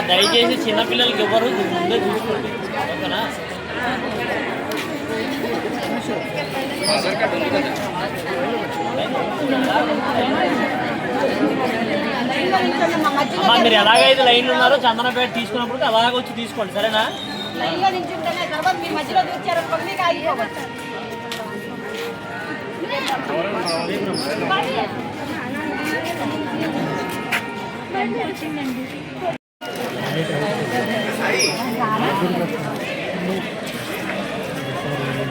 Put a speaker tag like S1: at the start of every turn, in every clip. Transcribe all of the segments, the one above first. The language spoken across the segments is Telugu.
S1: దయచేసి చిన్నపిల్లలకి ఎవరు ముందే చూసుకోండి ఓకేనా. అమ్మా మీరు ఎలాగైతే లైన్లు ఉన్నారో చందనపేట తీసుకున్నప్పుడు అలాగ వచ్చి తీసుకోండి సరేనా.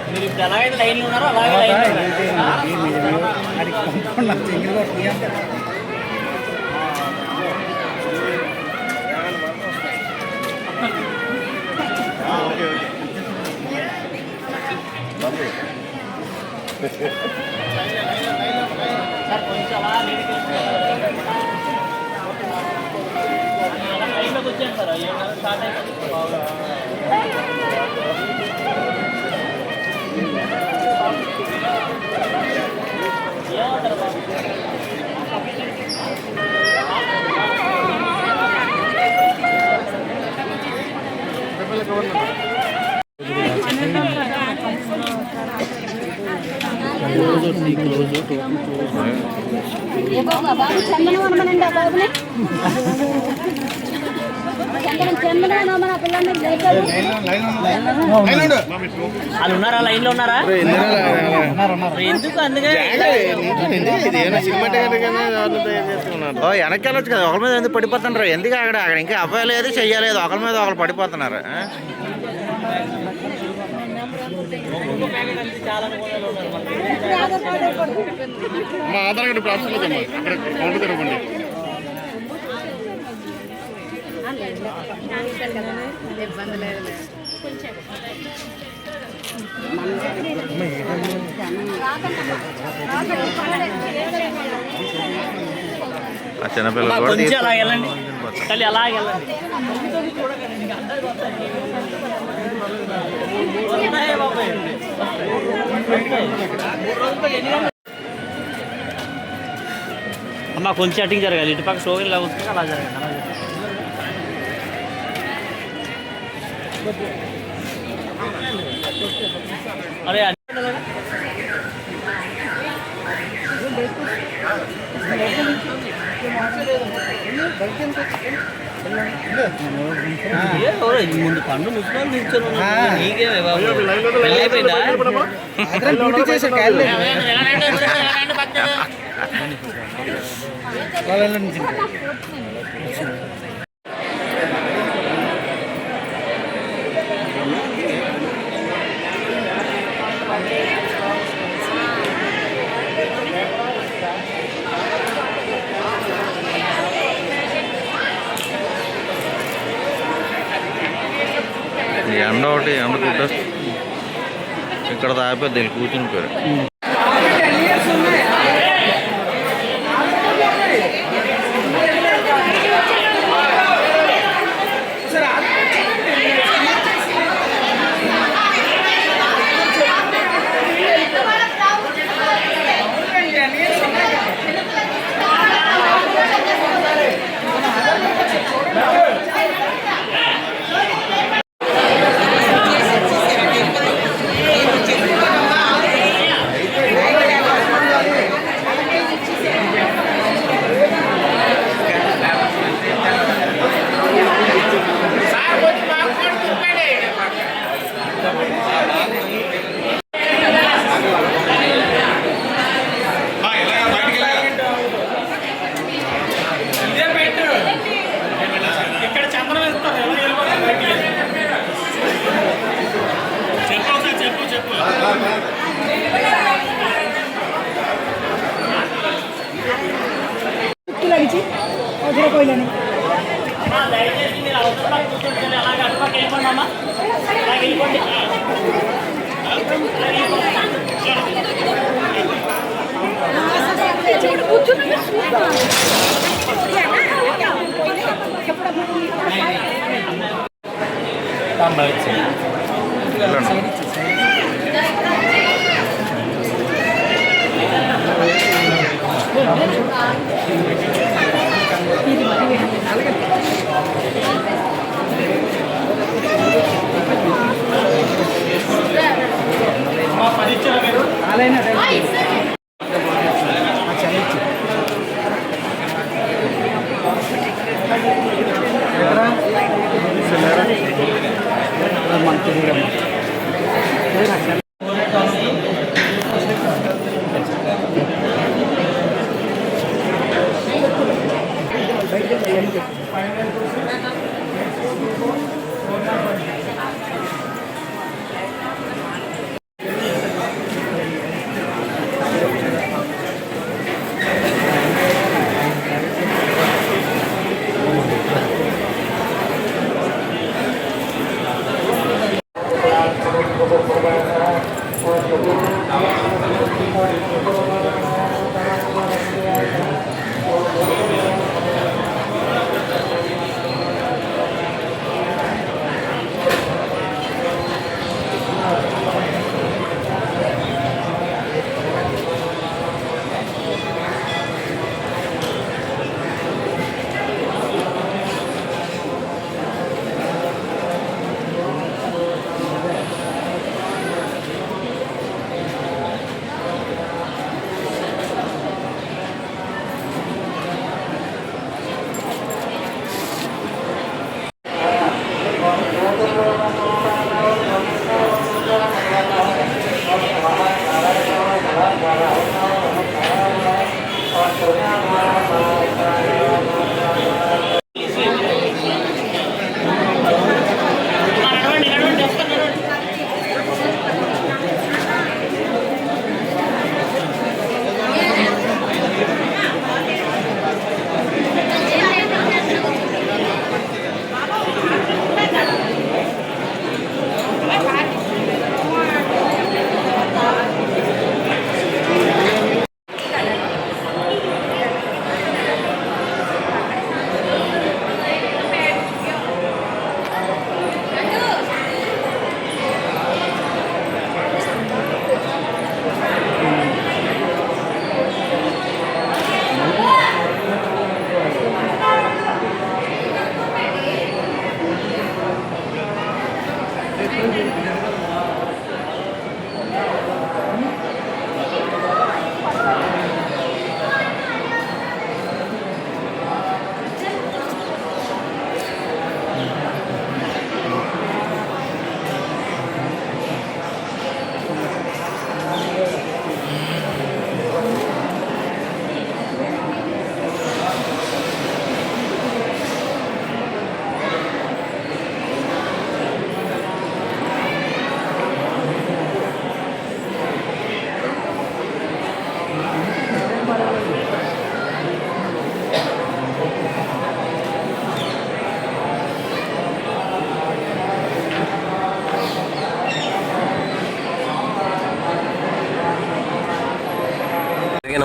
S1: మీరు ఇప్పుడు ఎలాగైతే లైన్లు ఉన్నారో అలాగే లైన్లు సార్ కొంచెం అలా లైన్లోకి వచ్చాను సార్ స్టార్ట్ అయిపోయింది బాగా. ఏమంటారు బాబు వాళ్ళు ఉన్నారా లైన్లో ఉన్నారా ఎందుకు అందుకే
S2: వెనక్కి వెళ్ళొచ్చు కదా ఒకరి మీద ఎందుకు పడిపోతున్నారు ఎందుకు అక్కడ అక్కడ ఇంకా అవ్వలేదు చెయ్యలేదు ఒకరి మీద ఒకరు పడిపోతున్నారు.
S3: మా ఆధార్ కార్డు ప్రాసెస్ లేదమ్మా అక్కడ కౌంటర్ తెరవండి.
S2: చిన్నపిల్లలు
S1: కొంచెం అలా వెళ్ళండి తల్లి అలా వెళ్ళండి. అమ్మ కొంచెం అటింగ్ జరగాలి ఇటుపక్క షోగిన్ లాగా వస్తుంది అలా జరగాలి. అరే ముందు పండు ముసుకొని కూర్చొని నీకే అయిపోయిందా
S2: ఎండ ఒకటి ఎండ కుట్టేస్తుంది ఇక్కడ దాపేది కూర్చుని పోయారు.
S4: ఇది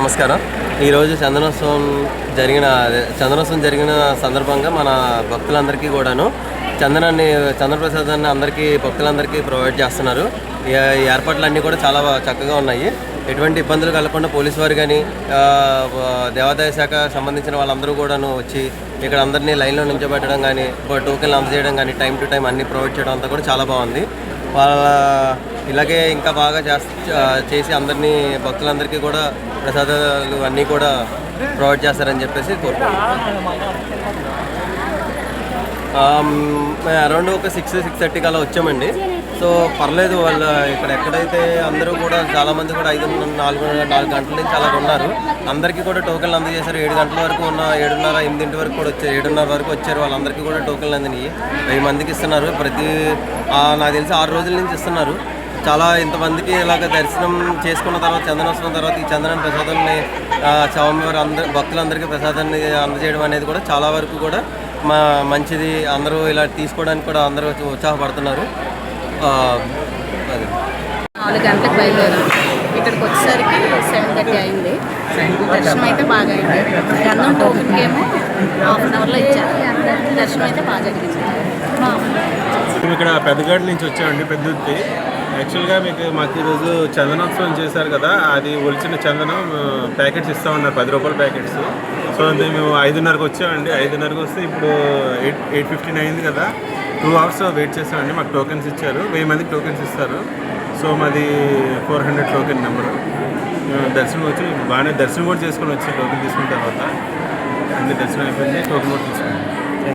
S4: నమస్కారం. ఈరోజు చందనోత్సవం జరిగిన సందర్భంగా మన భక్తులందరికీ కూడాను చంద్రప్రసాదాన్ని అందరికీ భక్తులందరికీ ప్రొవైడ్ చేస్తున్నారు. ఈ ఏర్పాట్లన్నీ కూడా చాలా చక్కగా ఉన్నాయి. ఎటువంటి ఇబ్బందులు కలగకుండా పోలీసు వారు కానీ దేవాదాయ శాఖ సంబంధించిన వాళ్ళందరూ కూడాను వచ్చి ఇక్కడ అందరినీ లైన్లో నిల్చోబెట్టడం కానీ టోకెన్లు అందజేయడం కానీ టైం టు టైం అన్నీ ప్రొవైడ్ చేయడం అంతా కూడా చాలా బాగుంది. వాళ్ళ ఇలాగే ఇంకా బాగా చేసి అందరినీ భక్తులందరికీ కూడా ప్రసాదాలు అన్నీ కూడా ప్రొవైడ్ చేస్తారని చెప్పేసి కోరుకుంటున్నాం. అరౌండ్ ఒక 6-6:30 అలా వచ్చామండి. సో పర్లేదు. వాళ్ళు ఇక్కడ ఎక్కడైతే అందరూ కూడా చాలామంది కూడా 4 గంటల నుంచి అలా ఉన్నారు. అందరికీ కూడా టోకెన్లు అందజేశారు. 7 గంటల వరకు ఉన్న 7:30, 8 వరకు కూడా వచ్చారు. 7:30 వరకు వచ్చారు. వాళ్ళందరికీ కూడా టోకెన్లు అందినాయి. 1000 మందికి ఇస్తున్నారు. నాకు తెలిసి 6 రోజుల నుంచి ఇస్తున్నారు. చాలా ఇంతమందికి ఇలాగ దర్శనం చేసుకున్న తర్వాత చందనోత్సవం తర్వాత ఈ చందన ప్రసాదాన్ని స్వామివారి భక్తులందరికీ ప్రసాదాన్ని అందజేయడం అనేది కూడా చాలా వరకు కూడా మంచిది. అందరూ ఇలా తీసుకోవడానికి కూడా అందరూ ఉత్సాహపడుతున్నారు.
S5: 4 గంటలకు బయలుదేరాం. ఇక్కడికి వచ్చేసరికి 7:30 అయింది. దర్శనం అయితే బాగా అయింది. గంధం టోకెన్ ఏమో ½ అవర్లో ఇచ్చారు. దర్శనం అయితే బాగా జరిగింది.
S6: మేము ఇక్కడ పెద్దగాడి నుంచి వచ్చామండి. పెద్దొత్తి యాక్చువల్గా మాకు ఈరోజు చందనోత్సవం చేశారు కదా, అది ఒలిచిన చందనం ప్యాకెట్స్ ఇస్తూ ఉన్నారు, 10 రూపాయల ప్యాకెట్స్. సో మేము 5:30కి వచ్చామండి. 5:30కి వస్తే ఇప్పుడు 8:15 అయింది కదా. 2 అవర్స్ వెయిట్ చేసామండి. మాకు టోకెన్స్ ఇచ్చారు, 1000 మందికి టోకెన్స్ ఇస్తారు. సో మాది 400 టోకెన్ నెంబరు. దర్శనం వచ్చి బాగానే దర్శనం కూడా చేసుకొని వచ్చి టోకెన్ తీసుకున్న తర్వాత అన్ని దర్శనం అయిపోయింది, టోకెన్ కూడా తీసుకున్నాం.